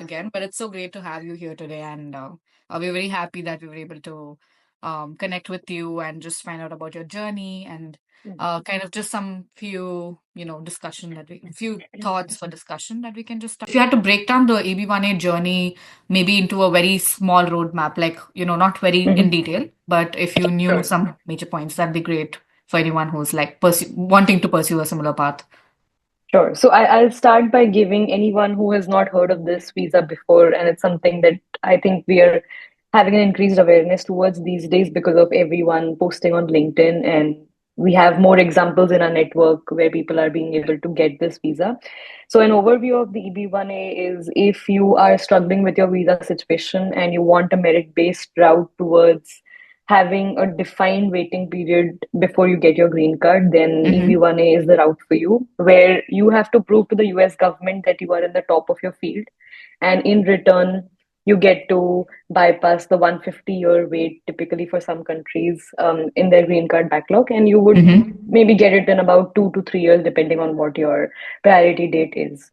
again, but it's so great to have you here today. And we're very happy that we were able to connect with you and just find out about your journey and Mhm. kind of just some few, discussion few thoughts for discussion that we can just start. If you had to break down the AB1A journey maybe into a very small roadmap, like, not very in Mhm. detail, but if you knew Sure. some major points, that'd be great for anyone who's like wanting to pursue a similar path. Sure. So I'll start by giving anyone who has not heard of this visa before, and it's something that I think we are having an increased awareness towards these days because of everyone posting on LinkedIn, and we have more examples in our network where people are being able to get this visa. So an overview of the EB1A is if you are struggling with your visa situation and you want a merit-based route towards having a defined waiting period before you get your green card, then Mm-hmm. EB1A is the route for you, where you have to prove to the US government that you are in the top of your field. And in return, you get to bypass the 150-year wait typically for some countries in their green card backlog. And you would Mm-hmm. maybe get it in about 2 to 3 years, depending on what your priority date is.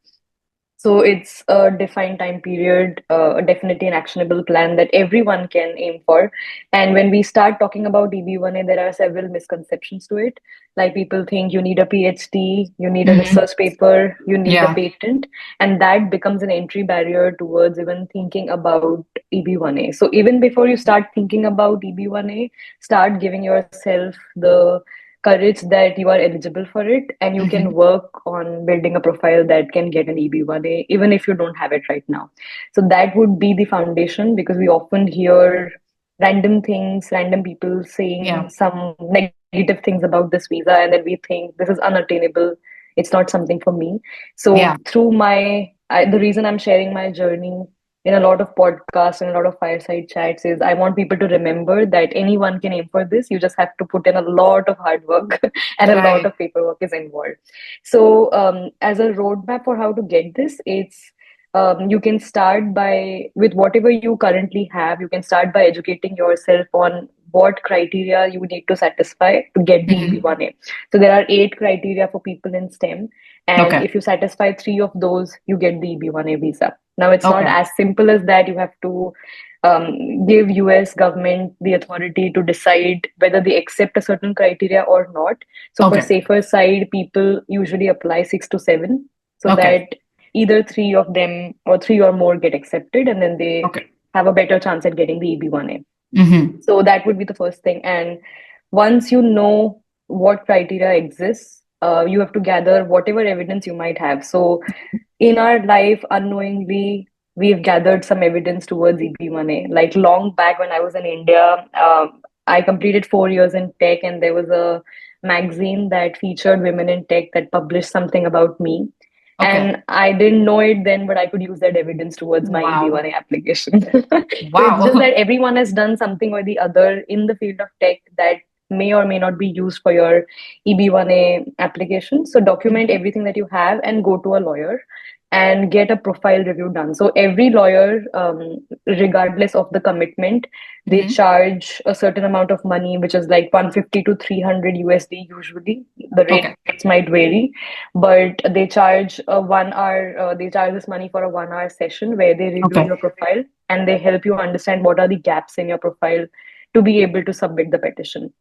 So it's a defined time period, definitely an actionable plan that everyone can aim for. And when we start talking about EB1A, there are several misconceptions to it. Like people think you need a PhD, you need a Mm-hmm. research paper, you need a Yeah. patent, and that becomes an entry barrier towards even thinking about EB1A. So even before you start thinking about EB1A, start giving yourself the courage that you are eligible for it and you can Mm-hmm. work on building a profile that can get an EB1A even if you don't have it right now. So that would be the foundation because we often hear random things, random people saying Yeah. some negative things about this visa, and then we think this is unattainable. It's not something for me. So Yeah. through the reason I'm sharing my journey in a lot of podcasts and a lot of fireside chats is I want people to remember that anyone can aim for this. You just have to put in a lot of hard work and a lot Right. of paperwork is involved. So, as a roadmap for how to get this, it's you can start by with whatever you currently have. You can start by educating yourself on what criteria you need to satisfy to get the Mm-hmm. EB1A. So there are 8 criteria for people in STEM, and Okay. if you satisfy three of those, you get the EB1A visa. Now, it's not Okay. as simple as that. You have to give US government the authority to decide whether they accept a certain criteria or not. So for Okay. safer side, people usually apply 6 to 7 so Okay. that either three of them or three or more get accepted and then they Okay. have a better chance at getting the EB1A. Mm-hmm. So that would be the first thing. And once you know what criteria exists, you have to gather whatever evidence you might have. So in our life, unknowingly, we've gathered some evidence towards EB1A. Like long back when I was in India, I completed 4 years in tech, and there was a magazine that featured women in tech that published something about me. Okay. And I didn't know it then, but I could use that evidence towards my Wow. EB1A application. So it's just Wow. that everyone has done something or the other in the field of tech that may or may not be used for your EB1A application. So document Mm-hmm. everything that you have and go to a lawyer and get a profile review done. So every lawyer, regardless of the commitment, they Mm-hmm. charge a certain amount of money, which is like 150 to 300 USD usually. The Okay. rates might vary, but they charge a 1 hour. They charge this money for a 1 hour session where they review Okay. your profile and they help you understand what are the gaps in your profile to be able to submit the petition.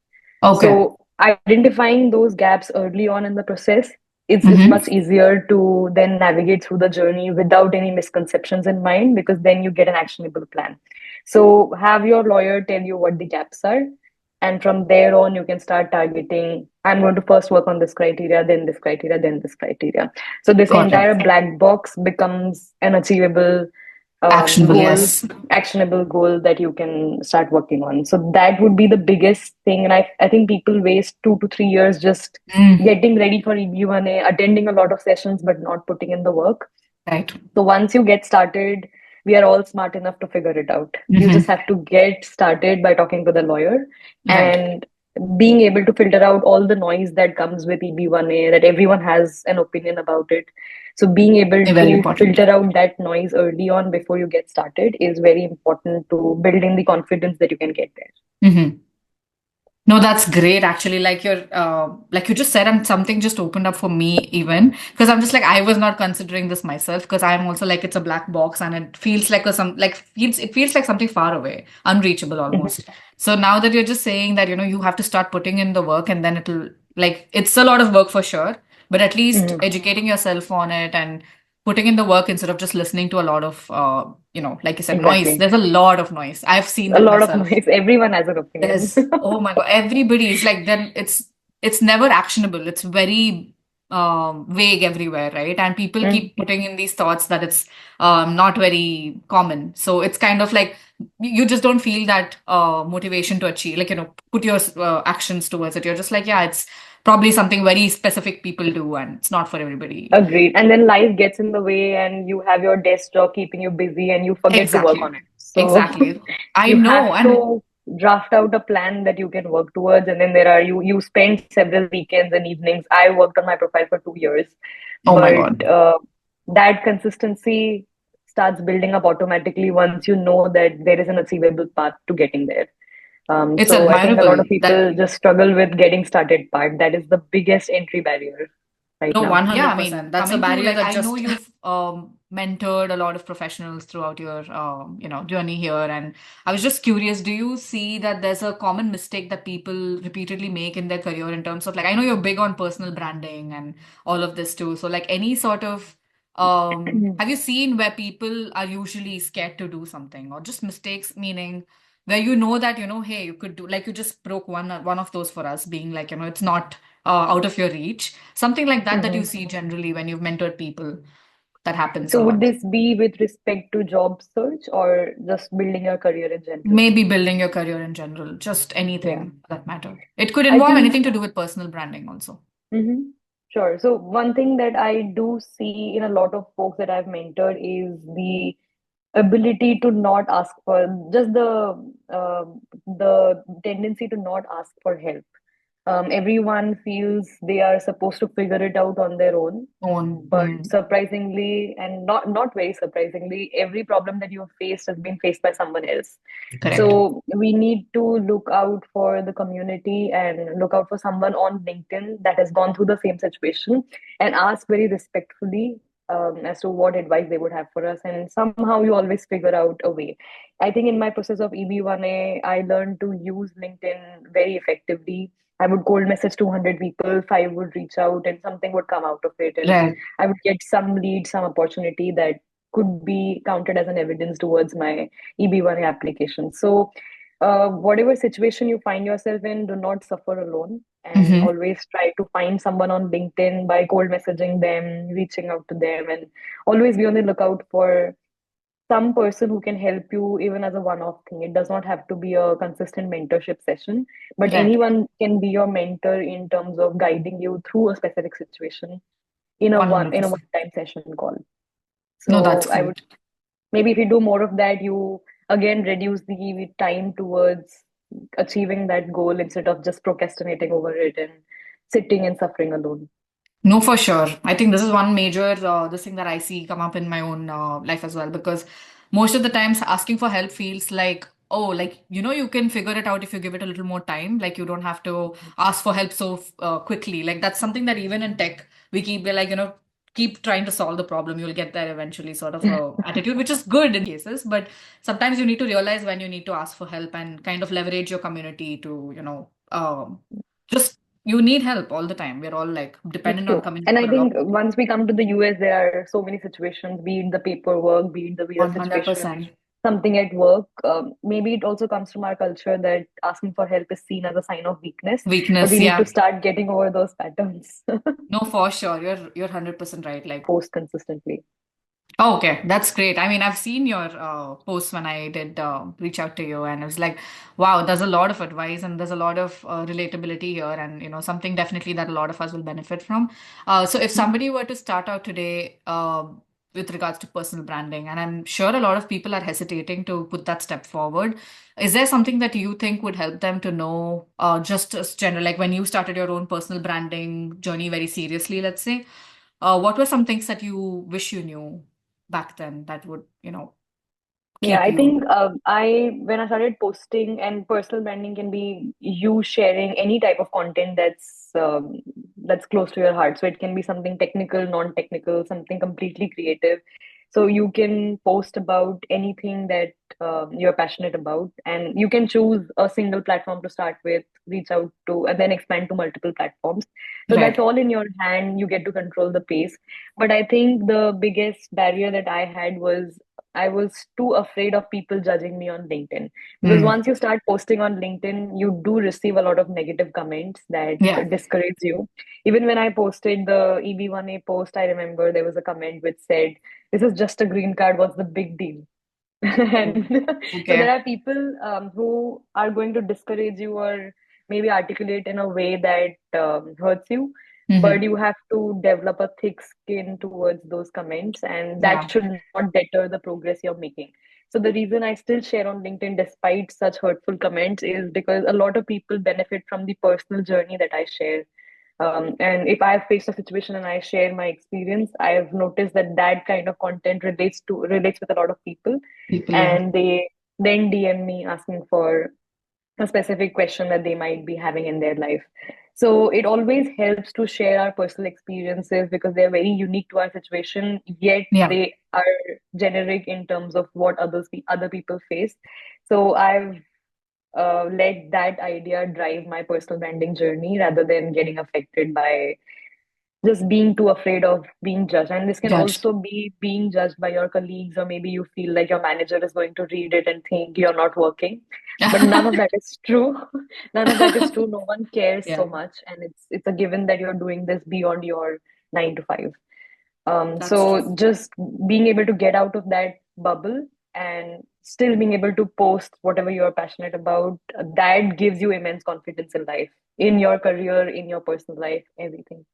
Okay. So identifying those gaps early on in the process, it's Mm-hmm. much easier to then navigate through the journey without any misconceptions in mind because then you get an actionable plan. So have your lawyer tell you what the gaps are, and from there on you can start targeting. I'm going to first work on this criteria, then this criteria, then this criteria. So this Got it. entire black box becomes an achievable Actionable, goal, yes. actionable goal that you can start working on. So that would be the biggest thing. And I think people waste 2 to 3 years just Mm. getting ready for EB1A, attending a lot of sessions, but not putting in the work. Right. So once you get started, we are all smart enough to figure it out. You just Mm-hmm. have to get started by talking to the lawyer Right. and being able to filter out all the noise that comes with EB1A, that everyone has an opinion about it. So being able Very to important. filter out that noise early on before you get started is very important to build in the confidence that you can get there. Mm-hmm. No, that's great actually. Like you just said, and something just opened up for me even because I'm just like I was not considering this myself because I'm also like it's a black box and it feels like it feels like something far away, unreachable Mhm, almost. So now that you're just saying that you have to start putting in the work and then it'll like it's a lot of work for sure, but at least mhm. educating yourself on it and putting in the work instead of just listening to a lot of like you said, noise. Exactly. There's a lot of noise. I've seen A that lot of myself. noise. Everyone has an opinion. There's, oh my God, everybody is like, then it's never actionable. It's very vague everywhere, right? And people Mm, keep putting in these thoughts that it's not very common. So it's kind of like you just don't feel that motivation to achieve, like, put your actions towards it. You're just like, yeah, it's probably something very specific people do, and it's not for everybody. agreed. And then life gets in the way, and you have your desk job keeping you busy, and you forget to work Exactly. on it. So Exactly. I you have know. And to draft out a plan that you can work towards. And then you spend several weekends and evenings. I worked on my profile for 2 years, oh my but God, that consistency starts building up automatically once you know that there is an achievable path to getting there. it's So I think a lot admirable of that. people just struggle with getting started part. That is the biggest entry barrier right No, now. Yeah, I 100%. mean, That's a coming to barrier like, that I know just you've mentored a lot of professionals throughout your, journey here, and I was just curious, do you see that there's a common mistake that people repeatedly make in their career in terms of like, I know you're big on personal branding and all of this too. So like any sort of, have you seen where people are usually scared to do something or just mistakes, meaning where that, hey, you could do, like you just broke one of those for us, being like, it's not out of your reach. Something like that that you Mhm. see generally when you've mentored people. That happens a So would lot. this be with respect to job search or just building your career in general? Maybe building your career in general, just Yeah. anything for that matter. It could I involve think anything to do with personal branding also. hmm Sure. So one thing that I do see in a lot of folks that I've mentored is the ability to not ask for just the tendency to not ask for help. Everyone feels they are supposed to figure it out on their own. On. But surprisingly, and not very surprisingly, every problem that you have faced has been faced by someone else. Correct. So we need to look out for the community and look out for someone on LinkedIn that has gone through the same situation and ask very respectfully as to what advice they would have for us. And somehow you always figure out a way. I think in my process of EB1A, I learned to use LinkedIn very effectively. I would cold message 200 people, five would reach out, and something would come out of it. And Right. I would get some lead, some opportunity that could be counted as an evidence towards my EB1 application. So, whatever situation you find yourself in, do not suffer alone and Mm-hmm. always try to find someone on LinkedIn by cold messaging them, reaching out to them, and always be on the lookout for some person who can help you even as a one-off thing. It does not have to be a consistent mentorship session, but Right. anyone can be your mentor in terms of guiding you through a specific situation in a one 100%. time session call. No, that's So I would great. maybe if you do more of that, you again reduce the time towards achieving that goal instead of just procrastinating over it and sitting and suffering alone. No, for sure. I think this is one major this thing that I see come up in my own life as well because most of the times asking for help feels like, oh, like you can figure it out if you give it a little more time. Like you don't have to ask for help so quickly. Like that's something that even in tech we keep we're like keep trying to solve the problem. You'll get there eventually, sort of a attitude, which is good in cases. But sometimes you need to realize when you need to ask for help and kind of leverage your community to just you need help all the time. We're all like It's dependent on true. community And I for a lot. think once we come to the US, there are so many situations, be it the paperwork, be it the visa situation, 100%. something at work. Maybe it also comes from our culture that asking for help is seen as a sign of weakness, but Weakness, we need to yeah. start getting over those patterns. No, for sure. You're 100% right. Like, Post consistently. oh, okay, that's great. I mean, I've seen your posts when I did reach out to you, and it was like, wow, there's a lot of advice and there's a lot of relatability here, and something definitely that a lot of us will benefit from. So, if somebody were to start out today with regards to personal branding, and I'm sure a lot of people are hesitating to put that step forward, is there something that you think would help them to know, just as general, like when you started your own personal branding journey very seriously, let's say? What were some things that you wish you knew back then that would, Yeah, keep I you. think I when I started posting, and personal branding can be you sharing any type of content that's close to your heart. So it can be something technical, non-technical, something completely creative. So you can post about anything that you're passionate about, and you can choose a single platform to start with, reach out to, and then expand to multiple platforms. So that's Right. all in your hand. You get to control the pace. But I think the biggest barrier that I had was I was too afraid of people judging me on LinkedIn, because Mm. once you start posting on LinkedIn, you do receive a lot of negative comments that Yeah. discourage you. Even when I posted the EB1A post, I remember there was a comment which said, "This is just a green card. What's the big deal?" Oh, And so there okay. are people who are going to discourage you or maybe articulate in a way that hurts you, but Hmm. you have to develop a thick skin towards those comments, and that Yeah. should not deter the progress you're making. So the reason I still share on LinkedIn despite such hurtful comments is because a lot of people benefit from the personal journey that I share. And if I've faced a situation and I share my experience, I've noticed that that kind of content relates with a lot of people, People, yeah. and they then DM me asking for a specific question that they might be having in their life. So it always helps to share our personal experiences because they're very unique to our situation, yet Yeah. they are generic in terms of what other people face. So I've let that idea drive my personal branding journey rather than getting affected by just being too afraid of being judged. And this can Judged. also be being judged by your colleagues, or maybe you feel like your manager is going to read it and think you're not working. But none of that is true. None of that is true. No one cares Yeah. so much, and it's a given that you're doing this beyond your 9 to 5. That's true. So just being able to get out of that bubble and still being able to post whatever you're passionate about, that gives you immense confidence in life, in your career, in your personal life, everything.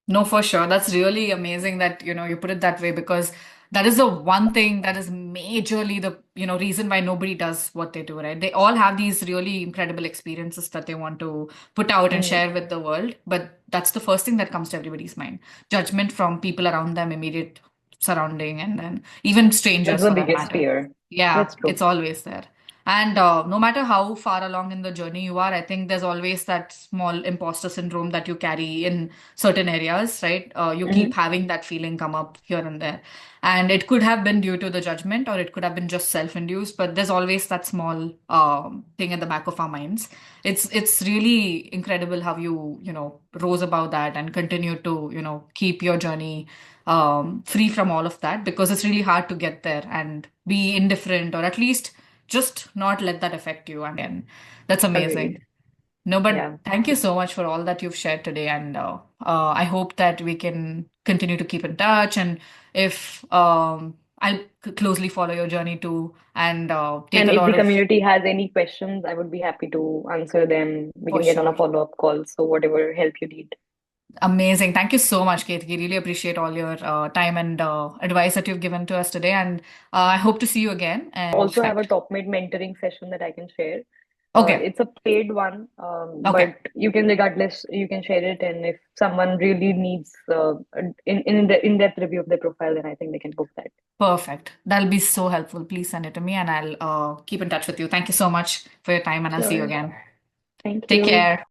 No, for sure. That's really amazing that, you put it that way because that is the one thing that is majorly the, reason why nobody does what they do, right? They all have these really incredible experiences that they want to put out and Mm. share with the world, but that's the first thing that comes to everybody's mind. Judgment from people around them, immediate surrounding, and then even That's strangers the for that biggest matter. fear. Yeah, That's it's true. always there. And no matter how far along in the journey you are, I think there's always that small imposter syndrome that you carry in certain areas, right? You keep Hmm. having that feeling come up here and there. And it could have been due to the judgment or it could have been just self-induced, but there's always that small thing at the back of our minds. It's really incredible how you rose above that and continue to, keep your journey free from all of that because it's really hard to get there and be indifferent or at least just not let that affect you. And again, that's amazing. Agreed. No, but Yeah. thank you so much for all that you've shared today. And I hope that we can continue to keep in touch. And if I'll closely follow your journey too and take And a if lot the of, community has any questions, I would be happy to answer them. We for can get on a sure. follow-up call. So whatever help you need. Amazing. Thank you so much, Ketaki. Really appreciate all your time and advice that you've given to us today. And I hope to see you again. And Also have a perfect. Topmate mentoring session that I can share. Okay. It's a paid one, Okay. but you can regardless you can share it. And if someone really needs in-depth review of their profile, then I think they can book that. Perfect. That'll be so helpful. Please send it to me and I'll keep in touch with you. Thank you so much for your time and I'll see you Sure. again. Thank Take you. care.